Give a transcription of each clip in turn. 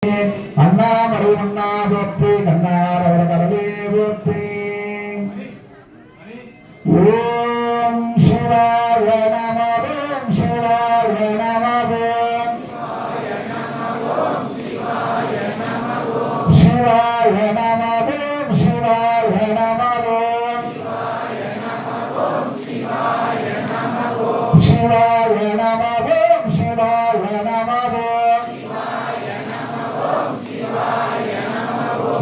அண்ணாமலை மன்னா போற்றி கண்ணார் அவர் கடலே போற்றி. ஓம் சிவாய நம ஓம் சிவாய நம சிவாய நம ஓம் சிவாய நம சிவாய நம ஓம் சிவாய நம சிவாய நம ஓம் சிவாய நம சிவாய நம ஓம் சிவாய நம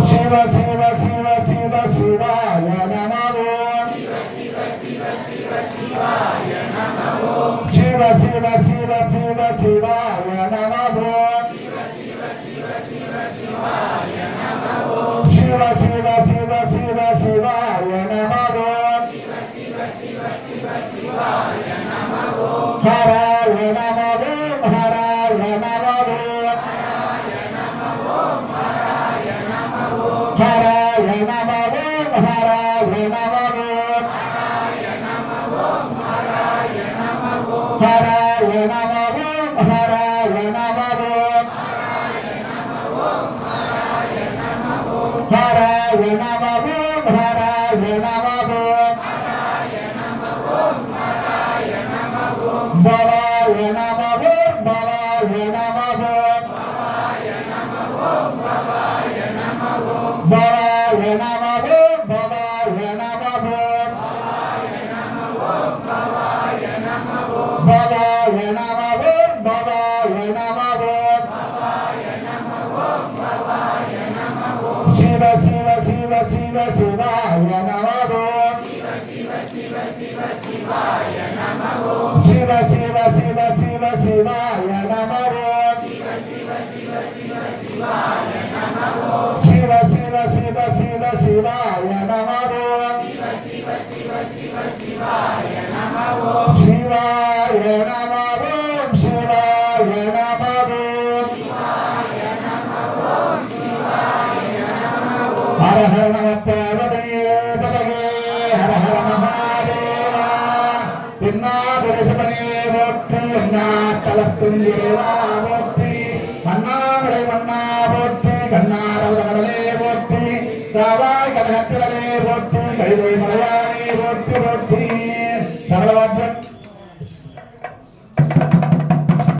சிவ சிவ சிவ சிவ சிவாய நமோ சிவ சிவ சிவ சிவ சிவாய நமோ சிவ சிவ சிவ சிவ சிவாய நமோ சிவ சிவ சிவ சிவ சிவாய நமோ சிவ சிவ சிவ சிவ சிவாய நமோ சிவ சிவ சிவ சிவ சிவாய நமோ ஹராய நமோ ஹராய நமோ ஹராய நம ஓம் ஹராய நம ஹராய நம ஓம் ஹராய நம ஹராய நம ஓம் ஹராய நம ஹராய நம ஓம் ஹராய நம ஹராய நம ஓம் ஹராய நம ஹராய நம ஓம் ஹராய நம பவாய நம ஓம் பவாய நம பவாய நம ஓம் பவாய நம பவாய நம ஓம் பவாய நம பவாய நம ஓம் பவாய நம பவாய நம ஓம் பவாய நம பவாய நம ஓம் பவாய நம சிவ சிவ சிவ சிவ சிவாய நம சிவ சிவ சிவ சிவ சிவாய நம சிவ சிவ சிவ சிவ சிவாய நம சிவ சிவ சிவ சிவ சிவாய நம சிவ சிவ சிவ சிவ சிவாய நம சிவ சிவ சிவ சிவ சிவாய நம சிவாய நம ஓம் சிவாய நம சிவாய நம ஓம் சிவாய நம ஹர ஹர நம பார்வதியே பதவே ஹர ஹர மகாதேவா பின்னாபுரசபனே போற்றி அண்ணாத்தலத்தும் இறைவா போற்றி அண்ணாமலை மன்னா போற்றி கண்ணாரவர கடலே போற்றி காவாய் கனகத்திலே போற்றி கைதை மலையானே போற்றி போற்றி சகலவாற்ற